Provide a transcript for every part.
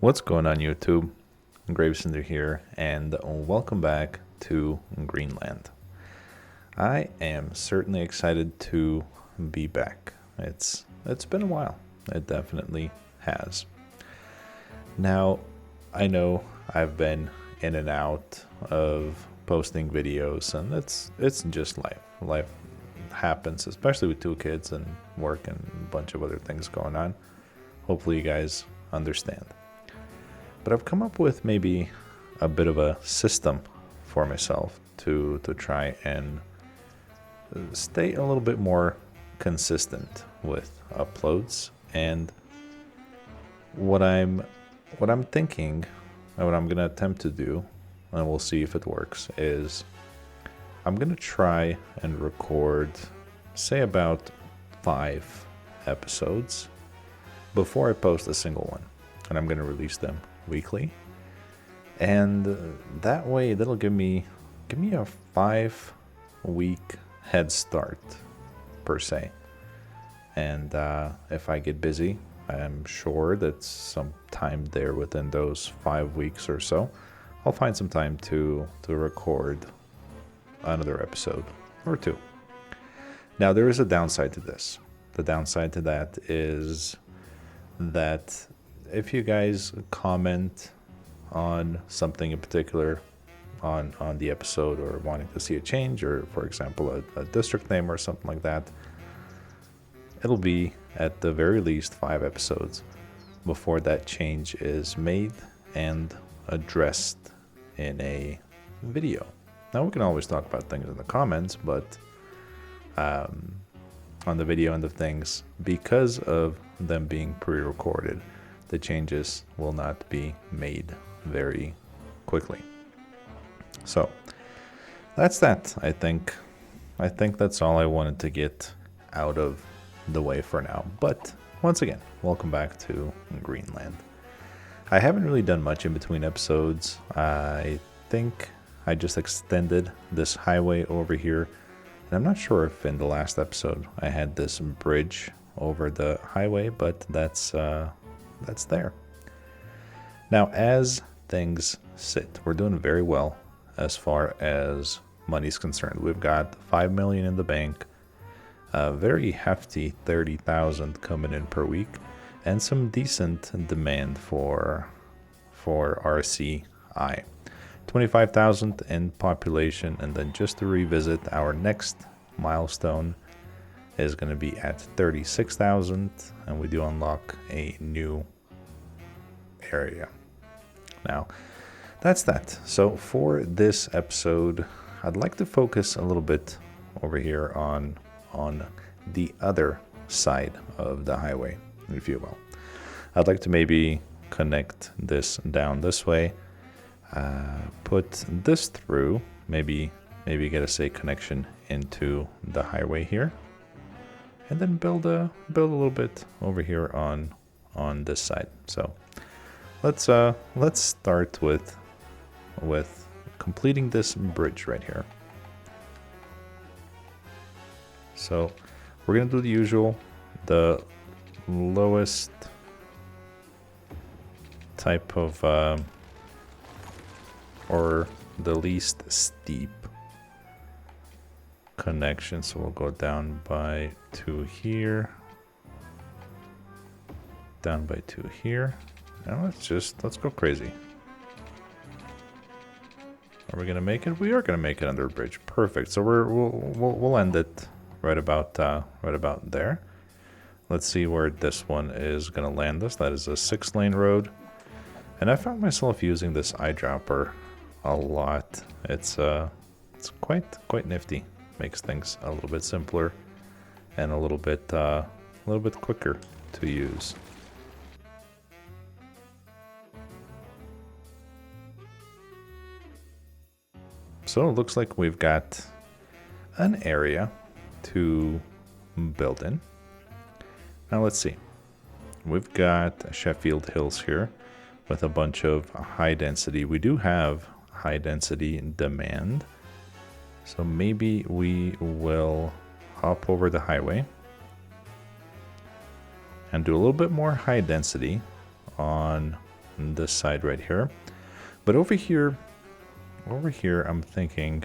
What's going on YouTube? 𝒃𝒆𝒔𝒕 here, and welcome back to Greenland. I am certainly excited to be back. It's been a while. It definitely has. Now, I know I've been in and out of posting videos, and it's just life. Life happens, especially with 2 kids and work and a bunch of other things going on. Hopefully you guys understand. But I've come up with maybe a bit of a system for myself to try and stay a little bit more consistent with uploads. And what I'm thinking and what I'm going to attempt to do, and we'll see if it works, is I'm going to try and record, say, about 5 episodes before I post a single one. And I'm going to release them weekly, and that way that'll give me a 5-week head start per se. And if I get busy, I'm sure that sometime there within those 5 weeks or so, I'll find some time to record another episode or 2. Now, there is a downside to this. The downside to that is that if you guys comment on something in particular on the episode, or wanting to see a change, or for example a district name or something like that, it'll be at the very least 5 episodes before that change is made and addressed in a video. Now, we can always talk about things in the comments, but on the video end of things, because of them being pre-recorded, the changes will not be made very quickly. So that's that. I think that's all I wanted to get out of the way for now. But once again, welcome back to Greenland. I haven't really done much in between episodes. I think I just extended this highway over here, and I'm not sure if in the last episode I had this bridge over the highway, but that's there. Now, as things sit, we're doing very well as far as money's concerned. We've got 5 million in the bank, a very hefty 30,000 coming in per week, and some decent demand for RCI. 25,000 in population, and then just to revisit, our next milestone is going to be at 36,000, and we do unlock a new area. Now, that's that. So for this episode, I'd like to focus a little bit over here on the other side of the highway, if you will. I'd like to maybe connect this down this way, put this through, maybe get a connection into the highway here, and then build a little bit over here on this side. So let's start with completing this bridge right here. So we're gonna do the usual, the lowest type of or the least steep connection. So we'll go down by 2 here, down by 2 here. Now let's go crazy. Are we gonna make it? We are gonna make it under a bridge. Perfect. So we'll end it right about there. Let's see where this one is gonna land us. That is a 6-lane road, and I found myself using this eyedropper a lot. It's quite nifty. Makes things a little bit simpler and a little bit quicker to use. So it looks like we've got an area to build in. Now let's see. We've got Sheffield Hills here with a bunch of high density. We do have high density demand. So maybe we will hop over the highway and do a little bit more high density on this side right here. But over here, I'm thinking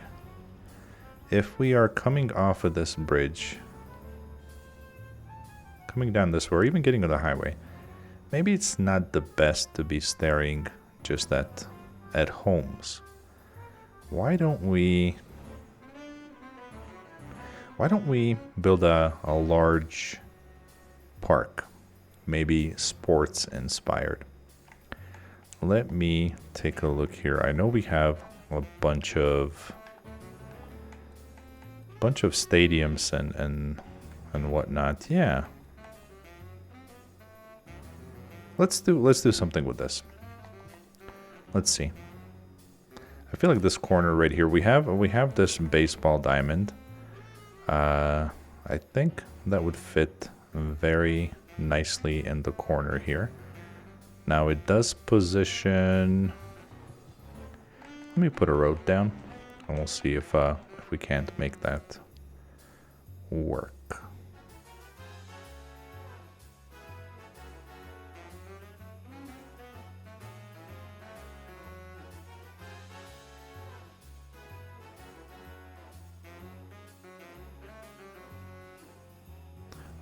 if we are coming off of this bridge, coming down this way, or even getting on the highway, maybe it's not the best to be staring just at homes. Why don't we build a large park, maybe sports inspired? Let me take a look here. I know we have a bunch of stadiums and whatnot. Yeah. Let's do something with this. Let's see. I feel like this corner right here, we have this baseball diamond. I think that would fit very nicely in the corner here. Now it does position. Let me put a road down, and we'll see if we can't make that work.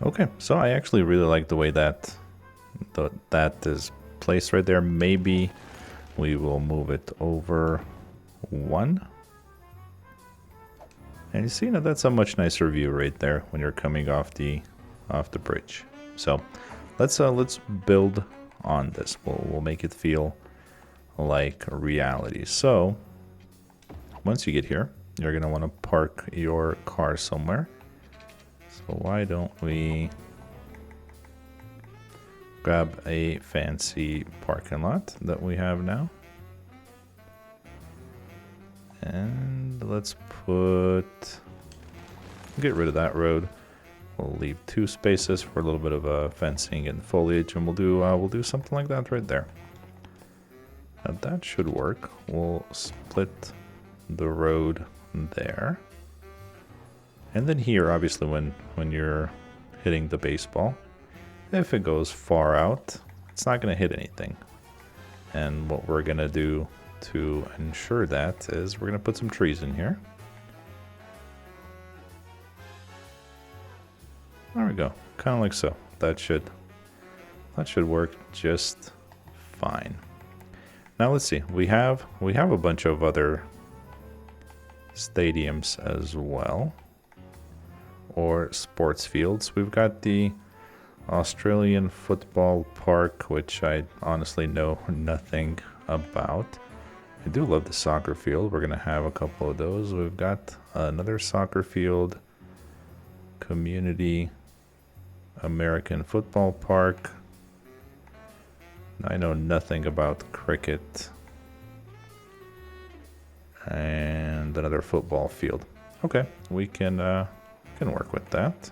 Okay, so I actually really like the way that is placed right there. Maybe we will move it over one. And you see, that's a much nicer view right there when you're coming off the bridge. So let's build on this. We'll make it feel like reality. So once you get here, you're gonna want to park your car somewhere. So why don't we grab a fancy parking lot that we have now. And let's get rid of that road. We'll leave 2 spaces for a little bit of fencing and foliage, and we'll do something like that right there. Now that should work. We'll split the road there. And then here, obviously, when you're hitting the baseball, if it goes far out, it's not going to hit anything. And what we're going to do to ensure that is we're going to put some trees in here. There we go, kind of like so. That should work just fine. Now let's see. We have a bunch of other stadiums as well, or sports fields. We've got the Australian Football Park, which I honestly know nothing about. I do love the soccer field. We're gonna have a couple of those. We've got another soccer field, Community American Football Park. I know nothing about cricket. And another football field. Okay, we can work with that.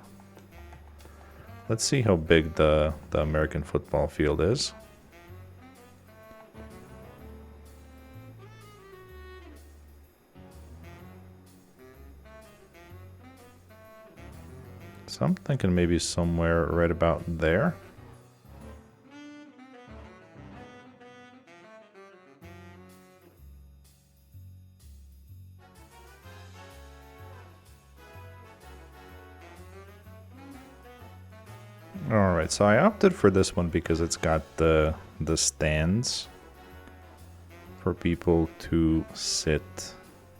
Let's see how big the American football field is. So I'm thinking maybe somewhere right about there. Alright, so I opted for this one because it's got the stands for people to sit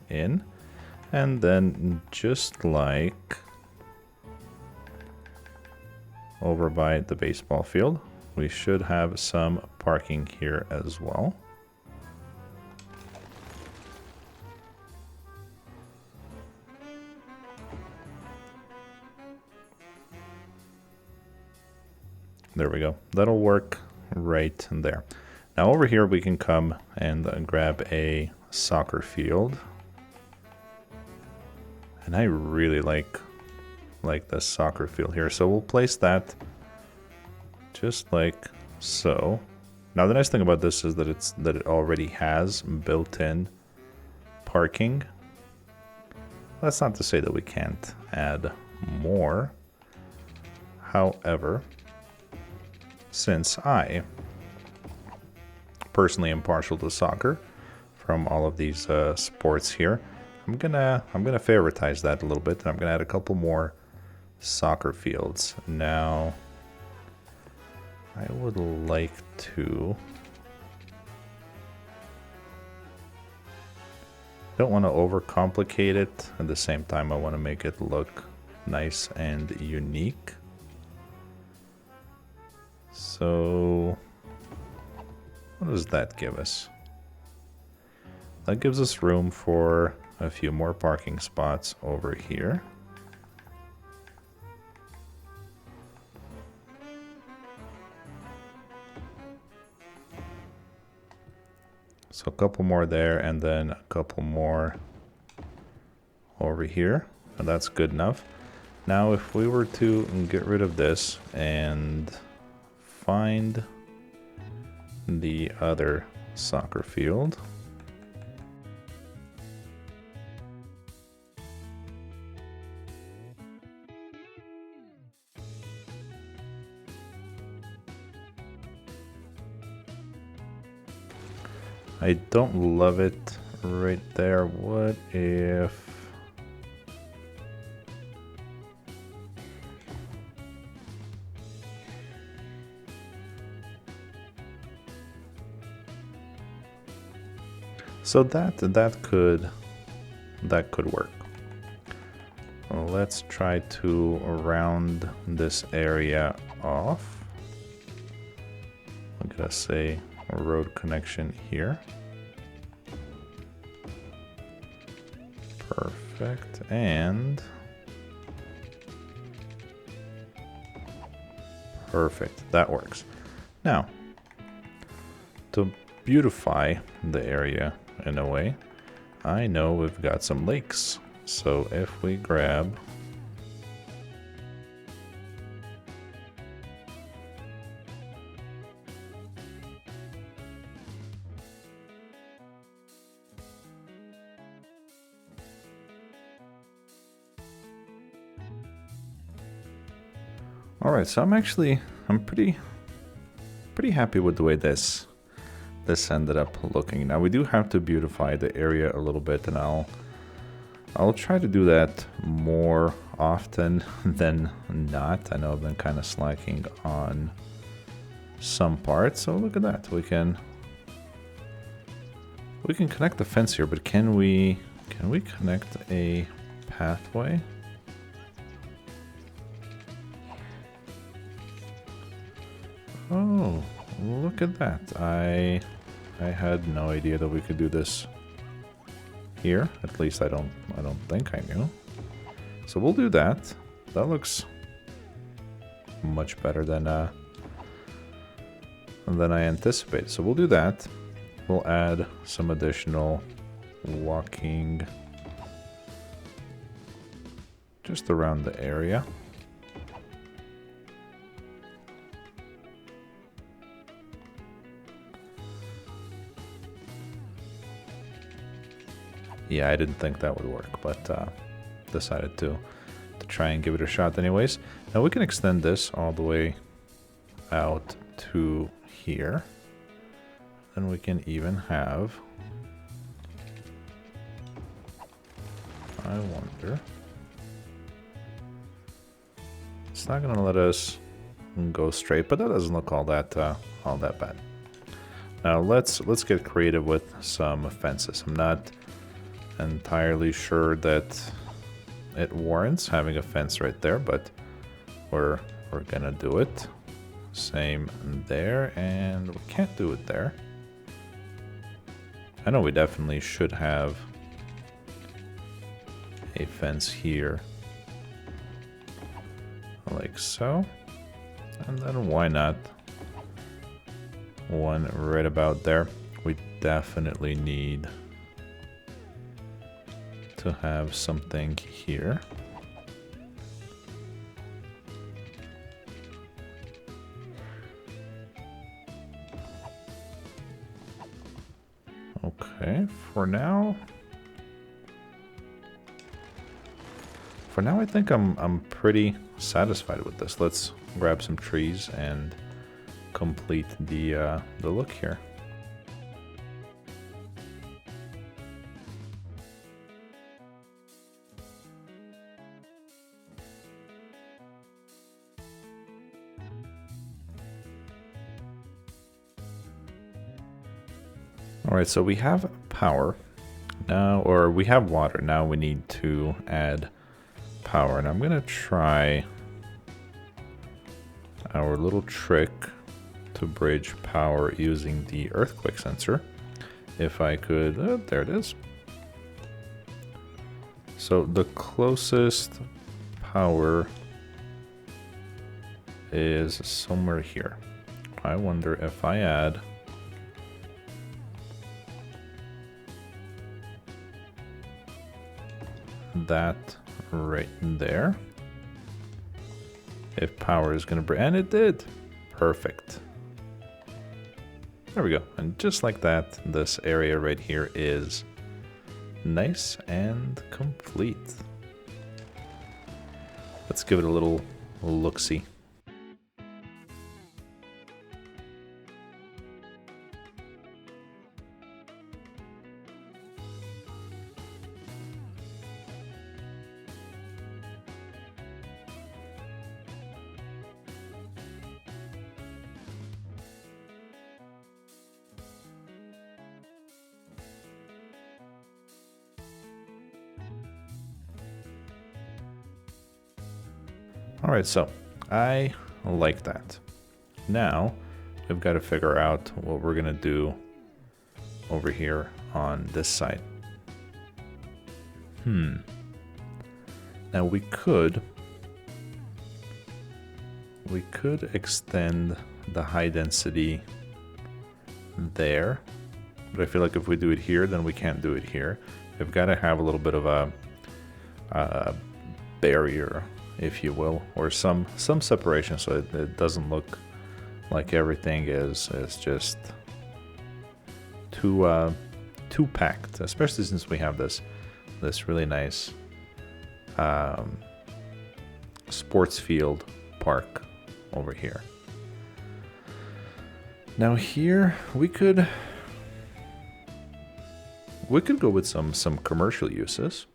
in. And then just like over by the baseball field, we should have some parking here as well. There we go. That'll work right there. Now over here we can come and grab a soccer field. And I really like this soccer field here. So we'll place that just like so. Now the nice thing about this is that it already has built-in parking. That's not to say that we can't add more. However, since I personally am partial to soccer from all of these sports here. I'm gonna favoritize that a little bit, and I'm gonna add a couple more soccer fields. Now, I would like to. Don't want to overcomplicate it. At the same time, I want to make it look nice and unique. So, what does that give us? That gives us room for a few more parking spots over here. So a couple more there, and then a couple more over here, and that's good enough. Now if we were to get rid of this and find the other soccer field. I don't love it right there. What if... So that could work. Well, let's try to round this area off. I'm gonna say a road connection here. Perfect, and perfect. That works. Now, to beautify the area in a way, I know we've got some lakes. So if we grab all right, so I'm pretty happy with the way this ended up looking. Now we do have to beautify the area a little bit, and I'll try to do that more often than not. I know I've been kind of slacking on some parts, so look at that. We can connect the fence here, but can we connect a pathway? Oh, look at that. I had no idea that we could do this here. At least I don't think I knew. So we'll do that. That looks much better than I anticipated. So we'll do that. We'll add some additional walking just around the area. Yeah, I didn't think that would work, but decided to try and give it a shot anyways. Now we can extend this all the way out to here. And we can even have... I wonder... It's not going to let us go straight, but that doesn't look all that bad. Now let's get creative with some fences. I'm not entirely sure that it warrants having a fence right there, but we're gonna do it. Same there, and we can't do it there. I know we definitely should have a fence here, like so, and then why not one right about there. We definitely need to have something here. Okay, for now I think I'm pretty satisfied with this. Let's grab some trees and complete the look here. All right, so we have power now, or we have water. Now we need to add power, and I'm gonna try our little trick to bridge power using the earthquake sensor. If I could, there it is. So the closest power is somewhere here. I wonder if I add that right there, if power is gonna bring, and it did. Perfect. There we go. And just like that, this area right here is nice and complete. Let's give it a little look-see. All right, so I like that. Now we've got to figure out what we're gonna do over here on this side. Now we could extend the high density there, but I feel like if we do it here, then we can't do it here. We've got to have a little bit of a barrier, if you will, or some separation, so it doesn't look like everything is just too packed, especially since we have this really nice sports field park over here. Now here we could go with some commercial uses.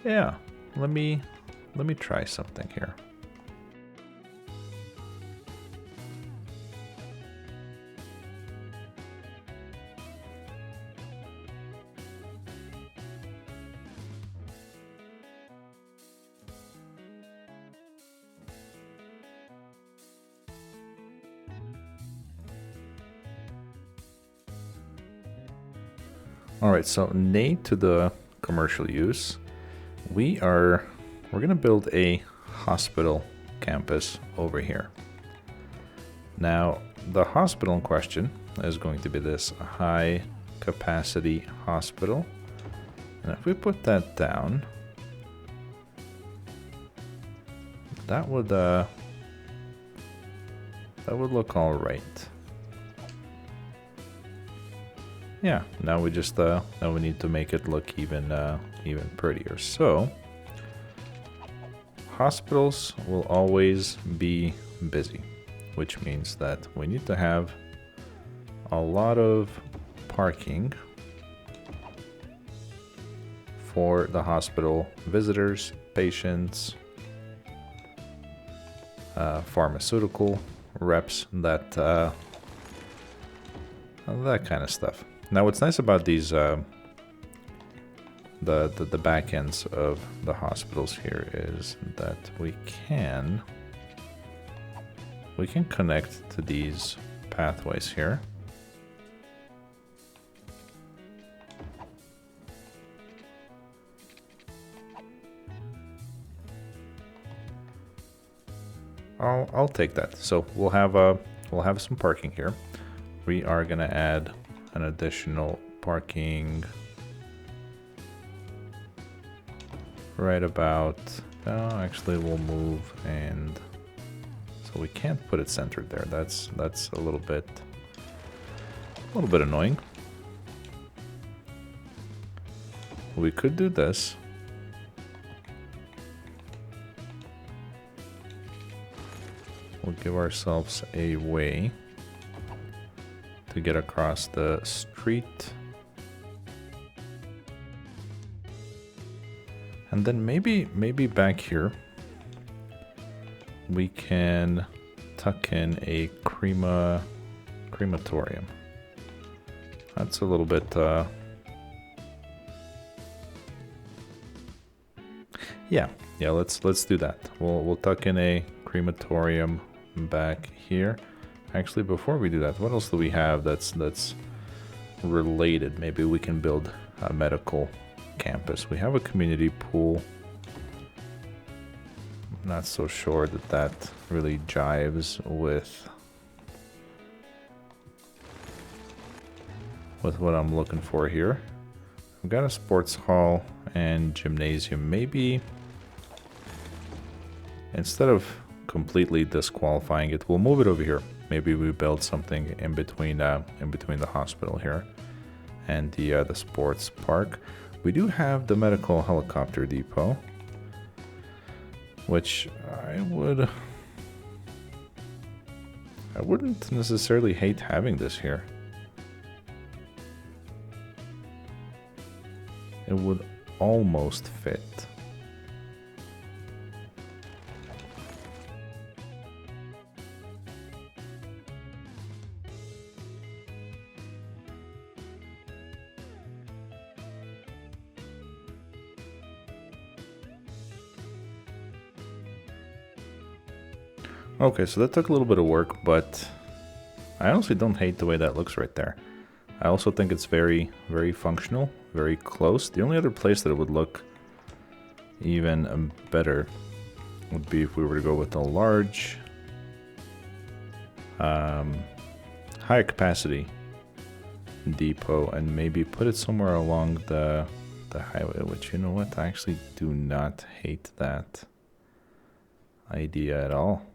Yeah, let me try something here. All right, so nay to the commercial use. We're gonna build a hospital campus over here. Now, the hospital in question is going to be this high capacity hospital. And if we put that down, that would look all right. Yeah, now we just now we need to make it look even prettier. So hospitals will always be busy, which means that we need to have a lot of parking for the hospital visitors, patients, pharmaceutical reps, that kind of stuff. Now, what's nice about these, the back ends of the hospitals here is that we can connect to these pathways here. I'll take that. So we'll have some parking here. We are gonna add an additional parking right about, actually we'll move, and so we can't put it centered there. That's a little bit annoying. We could do this. We'll give ourselves a way to get across the street. And then maybe back here we can tuck in a crematorium. That's a little bit, yeah, let's do that. We'll tuck in a crematorium back here. Actually, before we do that, what else do we have that's related? Maybe we can build a medical campus. We have a community pool. I'm not so sure that that really jives with what I'm looking for here. We've got a sports hall and gymnasium. Maybe instead of completely disqualifying it, we'll move it over here. Maybe we build something in between the hospital here and the sports park. We do have the medical helicopter depot, which I wouldn't necessarily hate having this here. It would almost fit. Okay, so that took a little bit of work, but I honestly don't hate the way that looks right there. I also think it's very, very functional, very close. The only other place that it would look even better would be if we were to go with a large, high capacity depot and maybe put it somewhere along the highway, which, you know what, I actually do not hate that idea at all.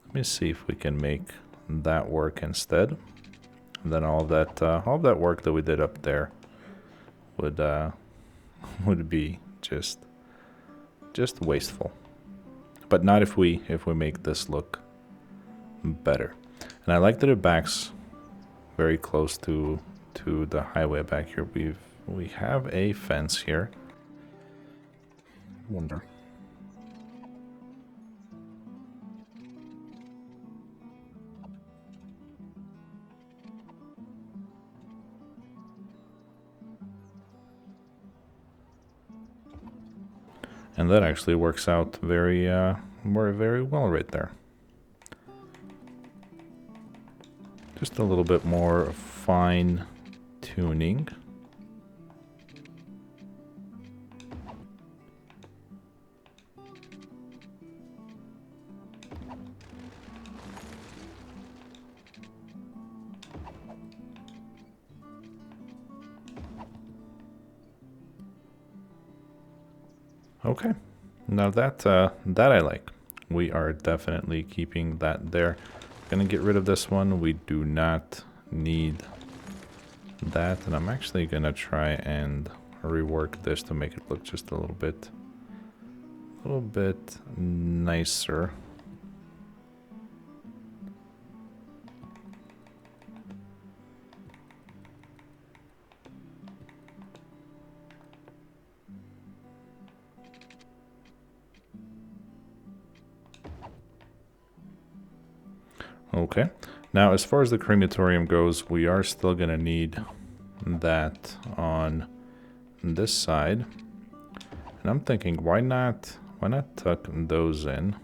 Let me see if we can make that work instead. And then all of that work that we did up there would be just wasteful. But not if we make this look better. And I like that it backs very close to the highway back here. We have a fence here. Wonder. And that actually works out very well right there. Just a little bit more fine tuning. Okay, now that I like. We are definitely keeping that there. Gonna get rid of this one. We do not need that, and I'm actually gonna try and rework this to make it look just a little bit nicer. Okay, now as far as the crematorium goes, we are still going to need that on this side. And I'm thinking, why not tuck those in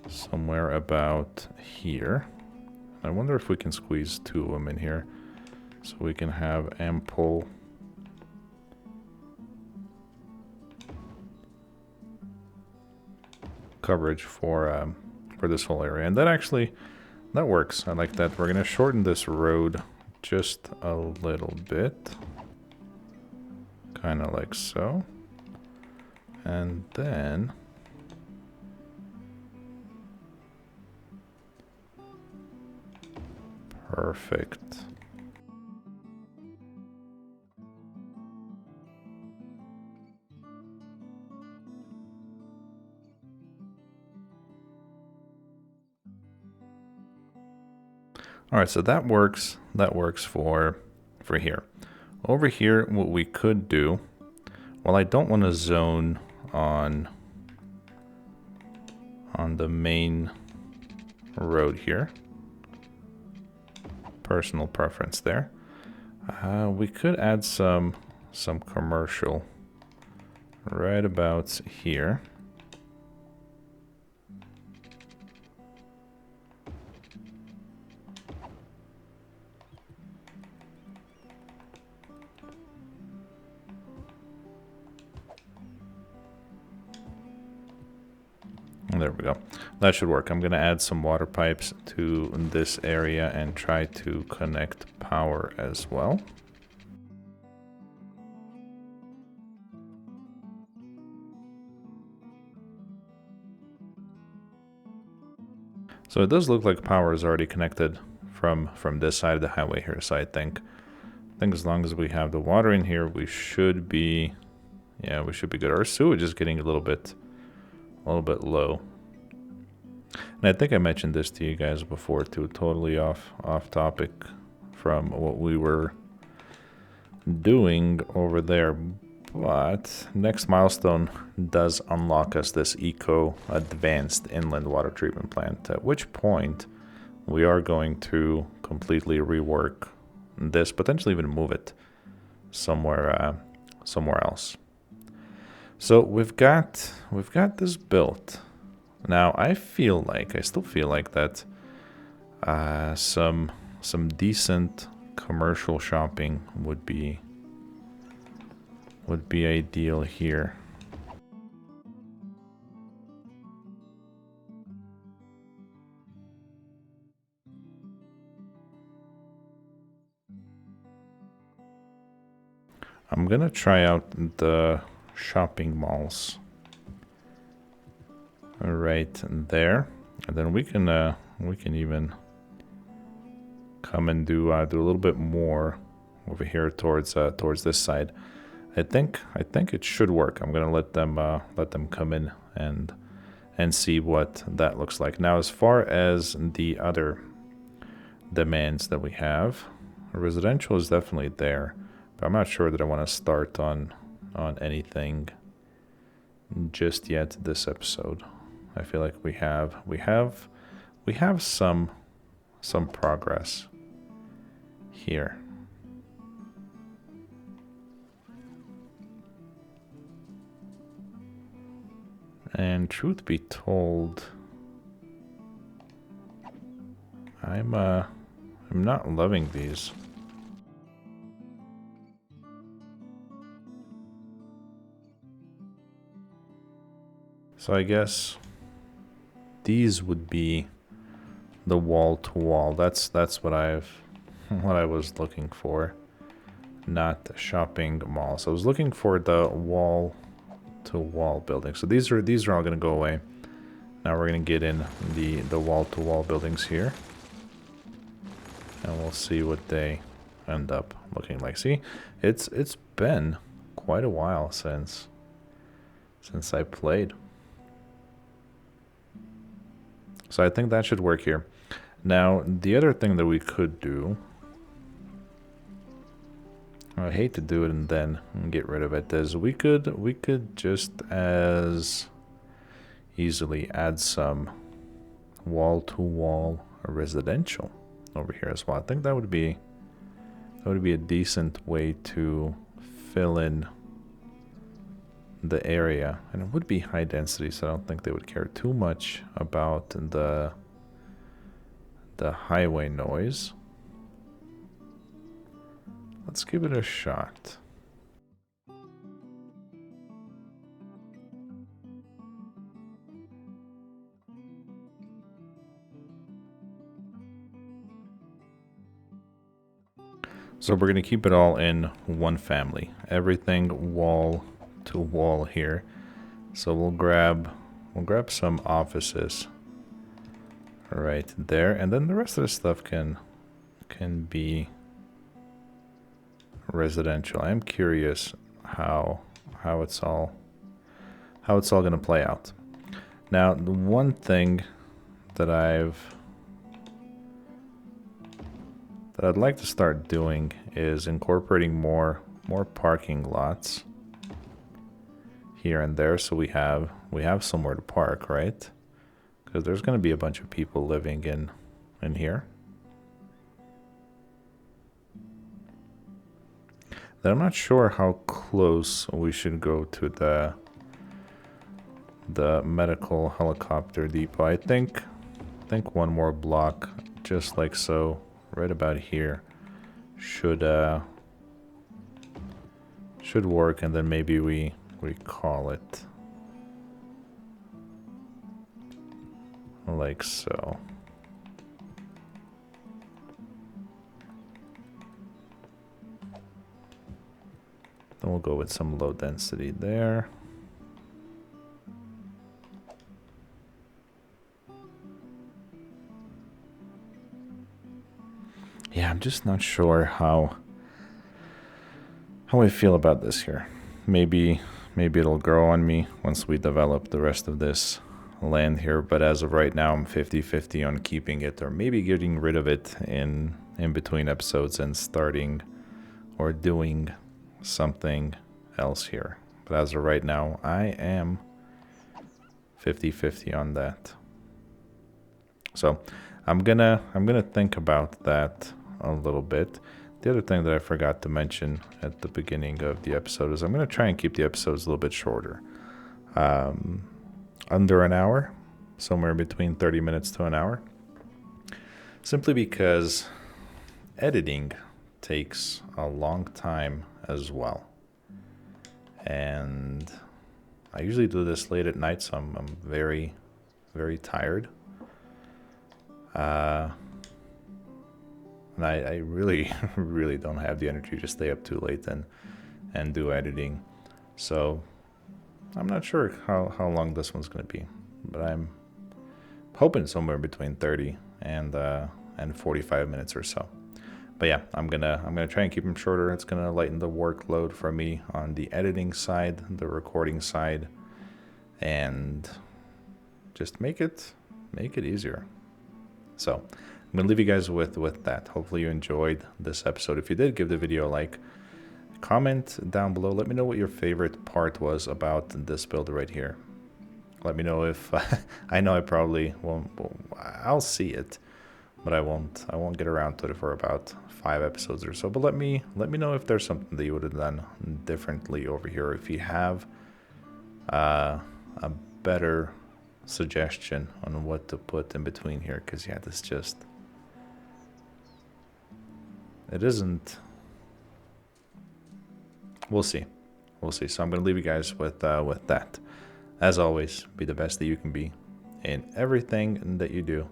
somewhere about here. I wonder if we can squeeze two of them in here so we can have ample coverage for this whole area. And that works. I like that. We're gonna shorten this road just a little bit, kind of like so, and then perfect. All right, so that works. That works for here. Over here, what we could do, well, I don't want to zone on the main road here. personal preference there. We could add some commercial right about here. There we go. That should work. I'm going to add some water pipes to this area and try to connect power as well. So it does look like power is already connected from this side of the highway here. So I think as long as we have the water in here, we should be, yeah, we should be good. Our sewage is getting a little bit low. And I think I mentioned this to you guys before too, totally off topic from what we were doing over there. But next milestone does unlock us this eco-advanced inland water treatment plant, at which point we are going to completely rework this, potentially even move it somewhere else. So we've got this built. Now I still feel like that some decent commercial shopping would be ideal here. I'm gonna try out the shopping malls right there, and then we can even come and do a little bit more over here towards this side. I think it should work. I'm gonna let them come in and see what that looks like. Now, as far as the other demands that we have, residential is definitely there, but I'm not sure that I want to start on anything just yet this episode. I feel like we have some progress here. And truth be told, I'm not loving these. So I guess these would be the wall to wall. That's what I was looking for, not shopping mall. So I was looking for the wall to wall building. So these are all going to go away. Now we're going to get in the wall to wall buildings here, and we'll see what they end up looking like. See, it's been quite a while since I played. So I think that should work here. Now, the other thing that we could do, I hate to do it and then get rid of it, is we could just as easily add some wall-to-wall residential over here as well. I think that would be a decent way to fill in the area, and it would be high density, so I don't think they would care too much about the highway noise. Let's give it a shot. So we're going to keep it all in one family. Everything wall to wall here. So we'll grab some offices right there, and then the rest of the stuff can be residential. I'm curious how it's all going to play out. Now, the one thing that I'd like to start doing is incorporating more parking lots here and there, so we have somewhere to park, right? Because there's going to be a bunch of people living in here. that I'm not sure how close we should go to the medical helicopter depot. I think one more block, just like so, right about here, should work, and then maybe we call it like so. Then we'll go with some low density there. Yeah, I'm just not sure how I feel about this here. Maybe it'll grow on me once we develop the rest of this land here, but as of right now I'm 50-50 on keeping it, or maybe getting rid of it in between episodes and starting or doing something else here. But as of right now, I am 50-50 on that. So I'm gonna think about that a little bit. The other thing that I forgot to mention at the beginning of the episode is I'm gonna try and keep the episodes a little bit shorter, under an hour, somewhere between 30 minutes to an hour, simply because editing takes a long time as well, and I usually do this late at night, so I'm very, very tired. And I really, really don't have the energy to stay up too late and do editing. So I'm not sure how long this one's going to be, but I'm hoping somewhere between 30 and 45 minutes or so. But yeah, I'm gonna try and keep them shorter. It's gonna lighten the workload for me on the editing side, the recording side, and just make it easier. So I'm gonna leave you guys with that. Hopefully you enjoyed this episode. If you did, give the video a like. Comment down below. Let me know what your favorite part was about this build right here. Let me know if I know I probably won't. I'll see it, but I won't get around to it for about 5 episodes or so. But let me know if there's something that you would have done differently over here. If you have a better suggestion on what to put in between here, because yeah, this just, it isn't. We'll see. So I'm gonna leave you guys with that. As always, be the best that you can be in everything that you do,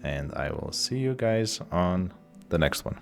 and I will see you guys on the next one.